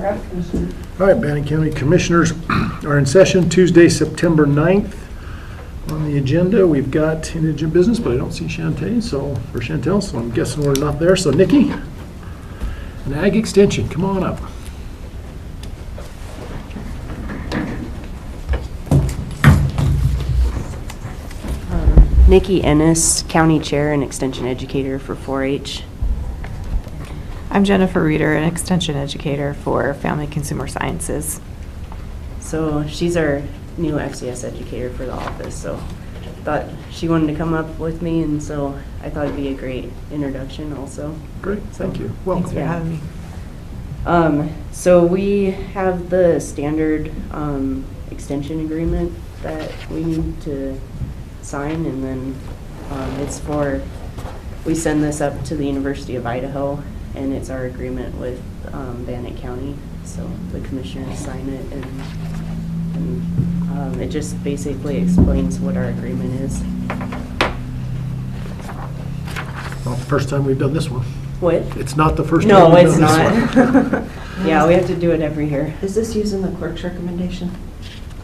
All right, Bannock County Commissioners are in session Tuesday, September 9th. On the agenda, we've got indigent business, but I don't see Chantel, so I'm guessing we're not there. So Nikki, an ag extension, come on up. Nikki Ennis, County Chair and Extension Educator for 4-H. I'm Jennifer Reeder, an Extension Educator for Family Consumer Sciences. So she's our new FCS educator for the office, so thought she wanted to come up with me, and so I thought it'd be a great introduction also. Great, thank you. Thanks Welcome. for having me. So we have the standard extension agreement that we need to sign, and then it's for, we send this up to the University of Idaho, and it's our agreement with Bannock County, so the commissioners sign it, and it just basically explains what our agreement is. Not the first time we've done this one. What? It's not the first time No, we've it's done this one. not. Yeah, we have to do it every year. Is this using the clerk's recommendation?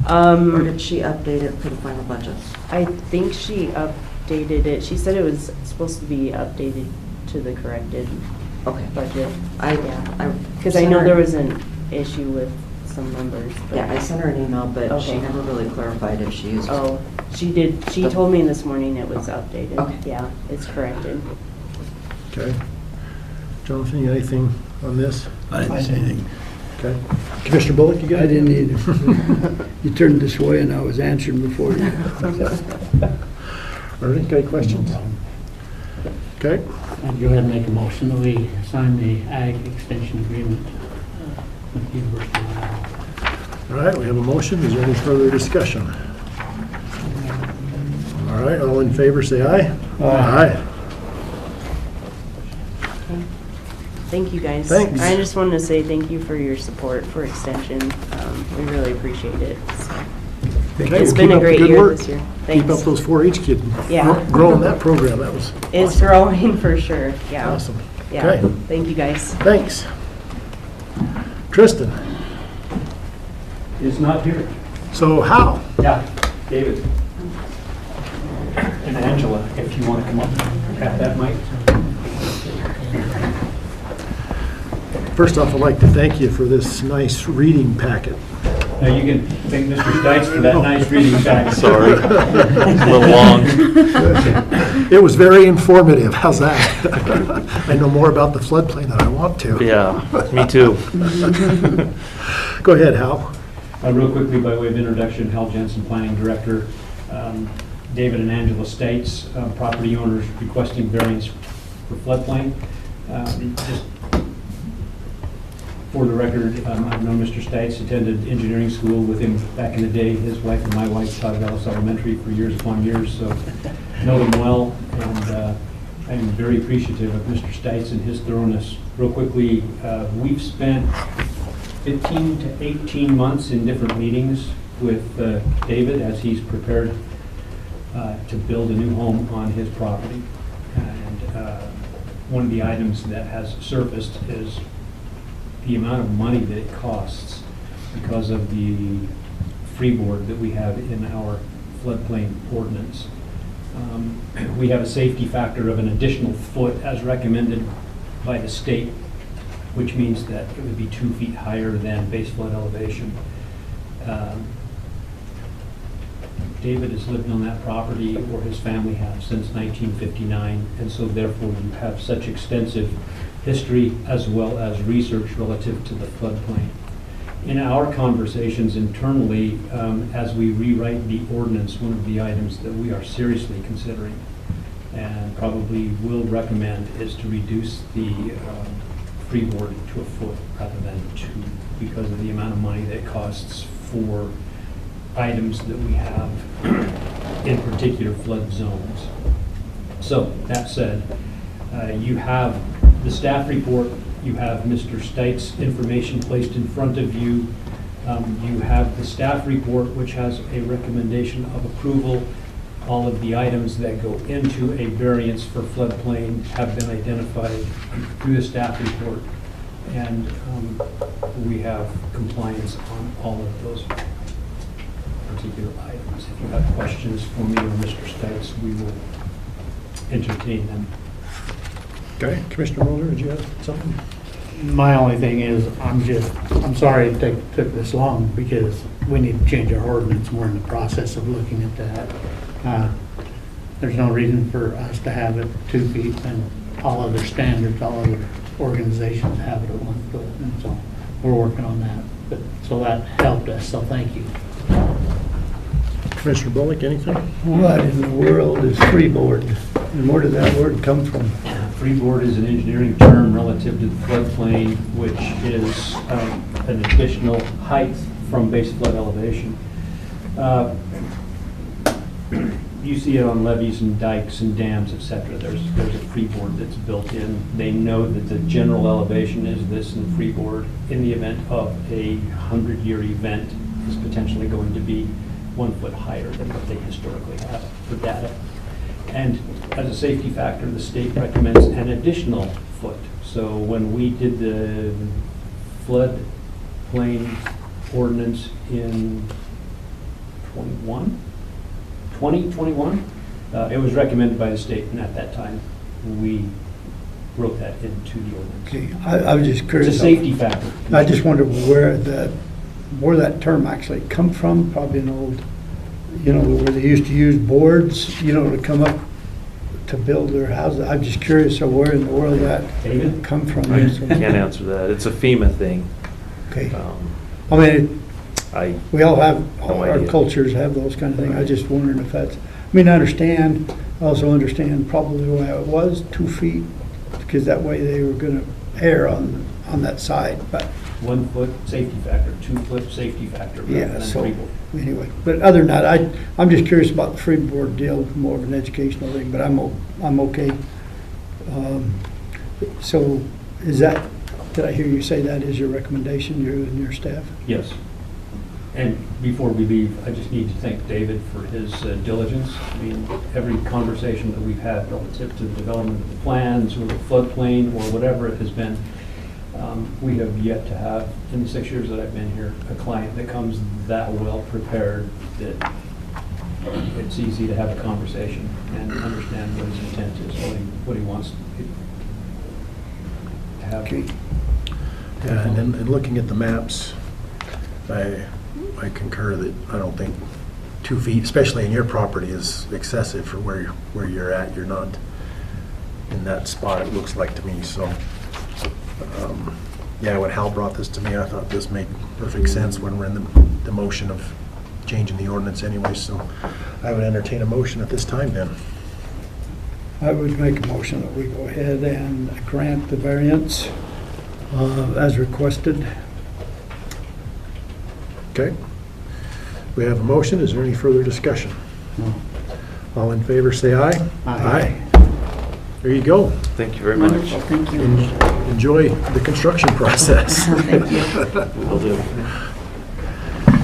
Or did she update it for the final budget? I think she updated it. She said it was supposed to be updated to the corrected budget. Because I know there was an issue with some numbers. But Yeah, I sent her an email, but she Okay. never really clarified if she used. Oh, she did. She told me this morning it was updated. Okay. Yeah, it's corrected. Okay. Jonathan, you got anything on this? I didn't say anything. Okay. Commissioner Bullock, you got I anything? didn't either. You turned this way and I was answering before you. Ernie, got any questions? Okay. I'd go ahead and make a motion that we sign the ag extension agreement with the University of Idaho. All right, we have a motion. Is there any further discussion? All right, all in favor, say aye. Aye. Okay. Thank you, guys. Thanks. I just wanted to say thank you for your support for extension. We really appreciate it. So, Okay, it's well, been keep a up the great good year work. this year. Keep up Thanks. those 4-H kids. Yeah. Growing that program. That was It's growing for sure. Yeah. awesome. Yeah. Okay. Thank you, guys. Thanks. Tristan, Is not here. so how? Yeah, David. And Angela, if you want to come up, grab that mic. First off, I'd like to thank you for this nice reading packet. Now you can thank Mr. Stites for that nice reading packet. Sorry, it's a little long. It was very informative. How's that? I know more about the floodplain than I want to. Yeah, me too. Go ahead, Hal. Real quickly, by way of introduction, Hal Jensen, Planning Director. David and Angela States, property owners requesting variance for floodplain. Just for the record, I've known Mr. States, attended engineering school with him back in the day. His wife and my wife taught at Ellis Elementary for years upon years, so know him well, and I am very appreciative of Mr. Stites and his thoroughness. Real quickly, we've spent 15 to 18 months in different meetings with David as he's prepared to build a new home on his property. And one of the items that has surfaced is the amount of money that it costs because of the freeboard that we have in our floodplain ordinance. We have a safety factor of an additional foot as recommended by the state, which means that it would be 2 feet higher than base flood elevation. David has lived on that property, or his family have, since 1959, and so therefore you have such extensive history as well as research relative to the floodplain. In our conversations internally, as we rewrite the ordinance, one of the items that we are seriously considering and probably will recommend is to reduce the freeboard to a foot rather than 2, because of the amount of money that it costs for items that we have in particular flood zones. So that said, you have the staff report, you have Mr. Stites' information placed in front of you. You have the staff report, which has a recommendation of approval. All of the items that go into a variance for floodplain have been identified through the staff report. And we have compliance on all of those particular items. If you have questions for me or Mr. Stites, we will entertain them. Okay, Commissioner Mulder, did you have something? My only thing is, I'm sorry it took this long, because we need to change our ordinance. We're in the process of looking at that. There's no reason for us to have it 2 feet, and all other standards, all other organizations have it at 1 foot, and so we're working on that. But, so that helped us, so thank you. Commissioner Bullock, anything? What in the world is freeboard? And where did that word come from? Freeboard is an engineering term relative to the floodplain, which is an additional height from base flood elevation. You see it on levees and dikes and dams, et cetera. There's a freeboard that's built in. They know that the general elevation is this, and freeboard, in the event of a 100-year event, is potentially going to be 1 foot higher than what they historically have for data. And as a safety factor, the state recommends an additional foot. So when we did the floodplain ordinance in 2021, it was recommended by the state, and at that time, we wrote that into the ordinance. Okay, I was just It's curious. a safety factor. I just wondered where that term actually come from, probably an old, where they used to use boards, to come up to build their houses. I'm just curious of where in the world that David? come from. I can't answer that. It's a FEMA thing. Okay. Um, I mean, I, we all have, all No our idea. cultures have those kind of things. I just wondering if that's, I also understand probably why it was 2 feet, because that way they were gonna err on that side, but 1 foot safety factor, 2 foot safety factor, rather yeah, than so, freeboard. anyway. But other than that, I'm just curious about the freeboard deal, more of an educational thing, but I'm okay. So is that, did I hear you say that is your recommendation, you and your staff? Yes. And before we leave, I just need to thank David for his diligence. I mean, every conversation that we've had relative to the development of the plans or the floodplain or whatever it has been, we have yet to have, in the 6 years that I've been here, a client that comes that well prepared that it's easy to have a conversation and understand what his intent is, what he wants to have. Okay. Yeah, and looking at the maps, I concur that I don't think 2 feet, especially in your property, is excessive for where you're at. You're not in that spot, it looks like to me, so. Yeah, when Hal brought this to me, I thought this made perfect sense when we're in the motion of changing the ordinance anyway, so I would entertain a motion at this time then. I would make a motion that we go ahead and grant the variance as requested. Okay. We have a motion. Is there any further discussion? No. All in favor, say aye. Aye. There you go. thank you very much. Wonderful, thank you. Enjoy the construction process. Thank you. Will do.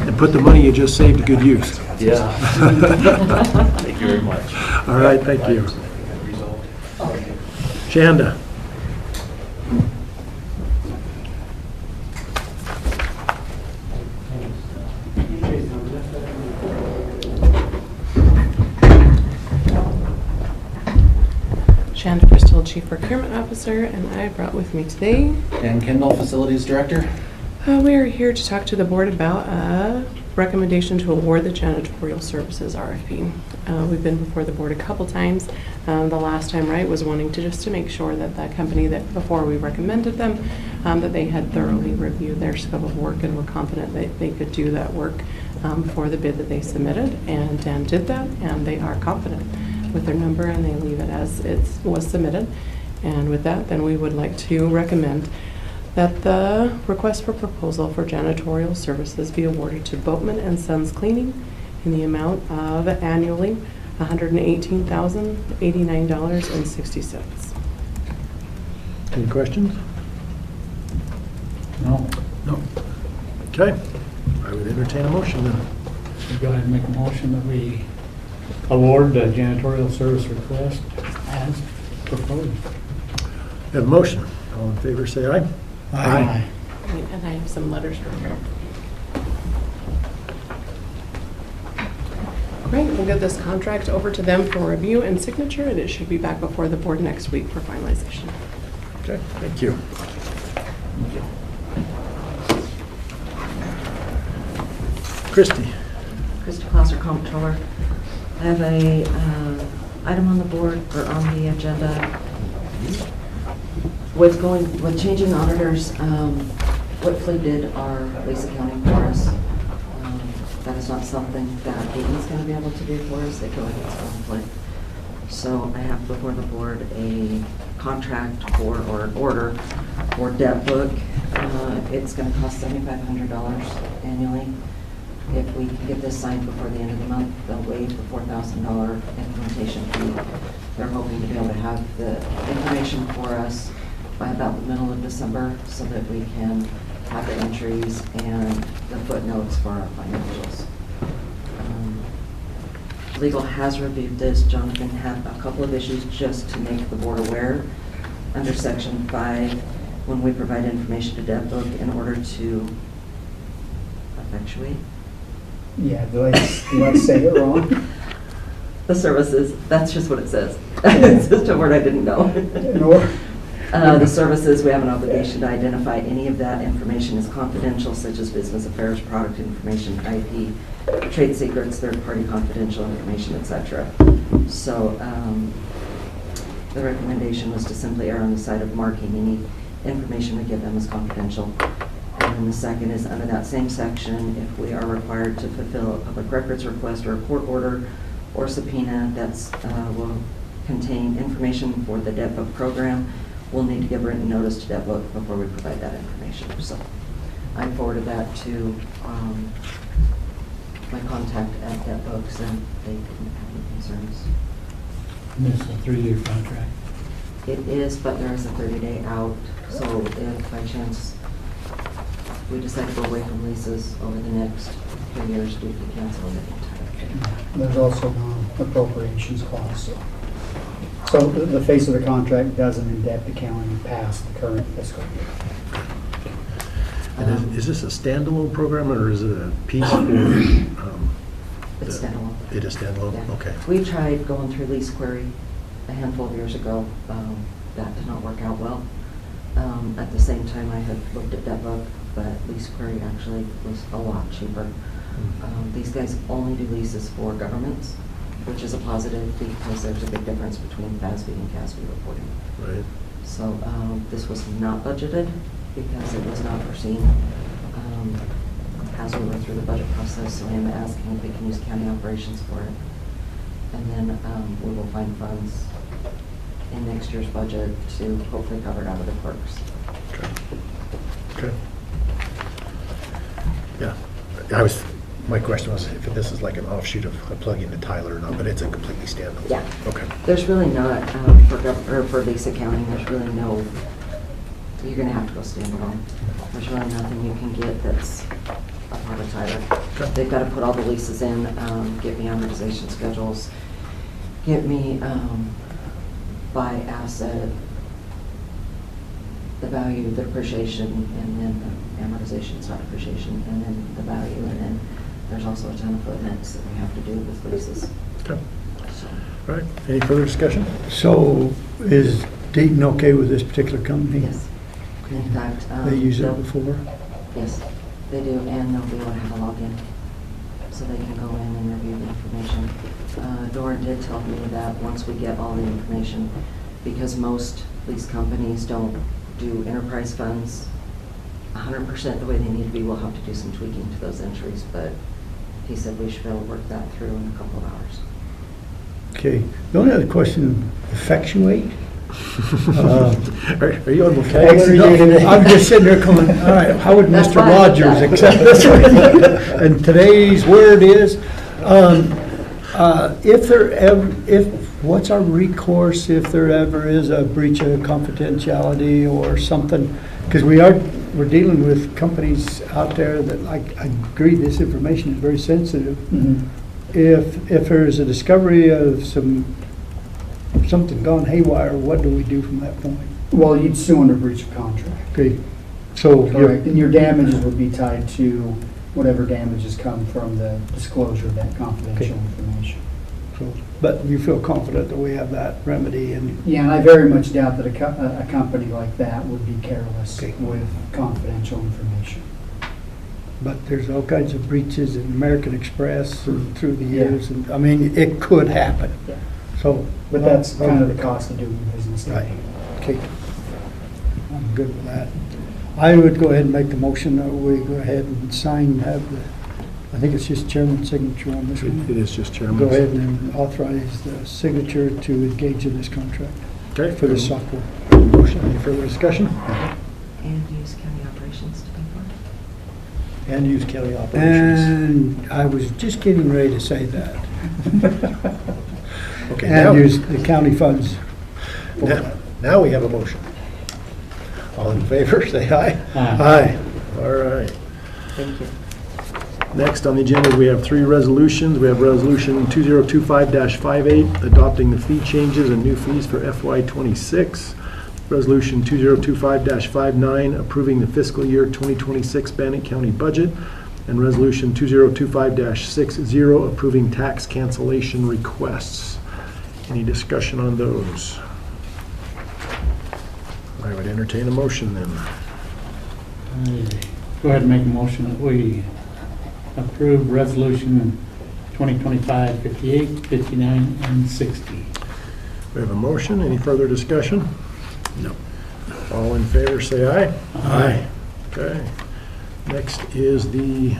And put the money you just saved to good use. Yeah. Thank you very much. All right, thank you. Shanda. Shanda Bristol, Chief Procurement Officer, and I brought with me today, Dan Kendall, Facilities Director. we are here to talk to the board about a recommendation to award the janitorial services RFP. We've been before the board a couple times. The last time, right, was wanting to make sure that the company that before we recommended them, that they had thoroughly reviewed their scope of work and were confident that they could do that work for the bid that they submitted, and Dan did that, and they are confident with their number, and they leave it as it was submitted. And with that, then we would like to recommend that the request for proposal for janitorial services be awarded to Boatman and Sons Cleaning in the amount of annually $118,089.60. Any questions? No, No. Okay. I would entertain a motion then. we go ahead and make a motion that we award the janitorial service request as proposed. We have a motion. All in favor, say aye. Aye. And I have some letters for her. Great, we'll get this contract over to them for review and signature, and it should be back before the board next week for finalization. Okay, thank you. Christie. Christy Classer, Comptroller. I have a item on the board, or on the agenda. With changing auditors, Whitfleet did our lease accounting for us. That is not something that Dayton's going to be able to do for us. They feel like it's conflict. So I have before the board a contract for, or an order for debt book. It's going to cost $7,500 annually. If we can get this signed before the end of the month, they'll waive the $4,000 implementation fee. They're hoping to be able to have the information for us by about the middle of December so that we can have the entries and the footnotes for our financials. Legal has reviewed this. Jonathan had a couple of issues just to make the board aware. Under Section 5, when we provide information to debt book in order to effectuate Yeah, let's say it wrong. the services, that's just what it says. It's just a word I didn't know. The services, we have an obligation to identify any of that information as confidential, such as business affairs, product information, IP, trade secrets, third-party confidential information, etc. So the recommendation was to simply err on the side of marking any information we give them as confidential. And then the second is under that same section, if we are required to fulfill a public records request or a court order or subpoena that's will contain information for the debt book program, we'll need to give written notice to debt book before we provide that information. So I forwarded that to my contact at debt books, and they didn't have any concerns. And this is a 3-year contract. It is, but there is a 30-day out, so if by chance we decide to go away from leases over the next 3 years, we can cancel it entirely. There's also non-appropriations clause. So the face of the contract doesn't in-depth accounting past the current fiscal year. And is this a standalone program, or is it a piece for? It's standalone. It is standalone? Yeah. Okay. We tried going through Lease Query a handful of years ago. That did not work out well. At the same time, I had looked at debt book, but Lease Query actually was a lot cheaper. These guys only do leases for governments, which is a positive because there's a big difference between FASB and CASB reporting. Right. So this was not budgeted because it was not foreseen as we went through the budget process. So I am asking if we can use county operations for it. And then we will find funds in next year's budget to hopefully cover it out of the clerks. Okay. Yeah. My question was if this is like an offshoot of a plug into Tyler or not, but it's a completely standalone. Yeah. Okay. There's really not, for lease accounting, there's really no, you're going to have to go standalone. There's really nothing you can get that's a part of Tyler. Okay. They've got to put all the leases in, get me amortization schedules, get me by asset, the value, the depreciation, and then the amortization's not depreciation, and then the value, and then there's also a ton of footnotes that we have to do with leases. Okay. So, All right. Any further discussion? So is Dayton okay with this particular company? yes. In fact, They used they'll- it before? Yes, they do, and they'll be able to have a login, so they can go in and review the information. Dora did tell me that once we get all the information, because most lease companies don't do enterprise funds 100% the way they need to be, we'll have to do some tweaking to those entries, but he said we should be able to work that through in a couple of hours. Okay. The only other question, effectuate? Are you on vocabulary No, today? I'm just sitting there going, all right, how would That's Mr. why I did Rogers that. accept this? And today's word is, what's our recourse if there ever is a breach of confidentiality or something? Because we're dealing with companies out there that, I agree, this information is very sensitive. Mhm. If there's a discovery of something gone haywire, what do we do from that point? Well, you'd sue under breach of contract. Okay, So, Correct, and your damages would be tied to whatever damages come from the disclosure of that confidential information. but you feel confident that we have that remedy and Yeah, and I very much doubt that a company like that would be careless Okay. with confidential information. but there's all kinds of breaches in American Express through the Yeah. years, and, I mean, it could happen. Yeah. So. But that's kind of the cost of doing business. Right, okay. I'm good with that. I would go ahead and make the motion that we go ahead and sign, have the, I think it's just chairman's signature on this It one. is just chairman. Go ahead and authorize the signature to engage in this contract Okay. for the software. Motion, any further discussion? And use county operations to pay for it. And use county operations. And I was just getting ready to say that. Okay, now, And use the county funds for that. now we have a motion. All in favor, say aye. Aye. All right. Thank you. Next on the agenda, we have three resolutions. We have Resolution 2025-58, adopting the fee changes and new fees for FY '26. Resolution 2025-59, approving the fiscal year 2026 Bannock County budget. And Resolution 2025-60, approving tax cancellation requests. Any discussion on those? I would entertain a motion then. Go ahead and make a motion that we approve resolution 2025-58, 59, and 60. We have a motion. Any further discussion? No. All in favor, say aye. Aye. Okay. Next is the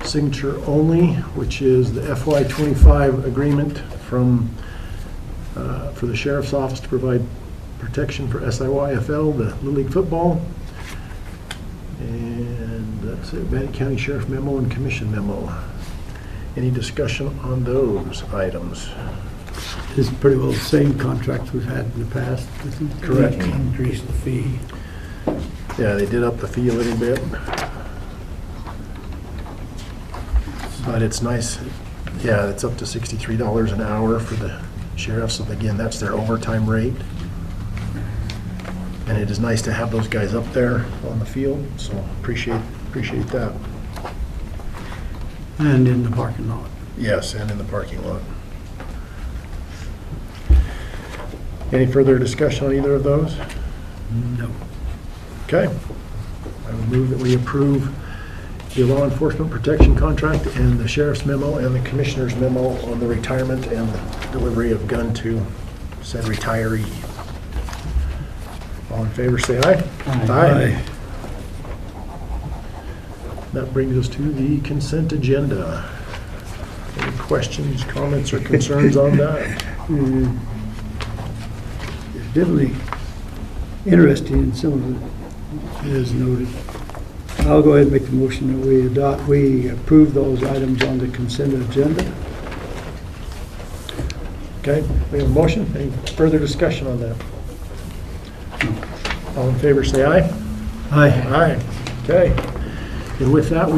signature only, which is the FY '25 agreement from, for the sheriff's office to provide protection for SIYFL, the Little League football. And that's it, Bannock County Sheriff memo and commission memo. Any discussion on those items? This is pretty well the same contracts we've had in the past. isn't it? Correct. Increase the fee. Yeah, they did up the fee a little bit. But it's nice, yeah, it's up to $63 an hour for the sheriffs. So again, that's their overtime rate. And it is nice to have those guys up there on the field, so appreciate that. And in the parking lot. Yes, and in the parking lot. Any further discussion on either of those? No. Okay. I would move that we approve the law enforcement protection contract and the sheriff's memo and the commissioner's memo on the retirement and the delivery of gun to said retiree. All in favor, say aye. Aye. That brings us to the consent agenda. Any questions, comments, or concerns on that? It's definitely interesting and some of it is noted. I'll go ahead and make the motion that we approve those items on the consent agenda. Okay, we have a motion. Any further discussion on that? All in favor, say aye. Aye. Aye. Okay. And with that, we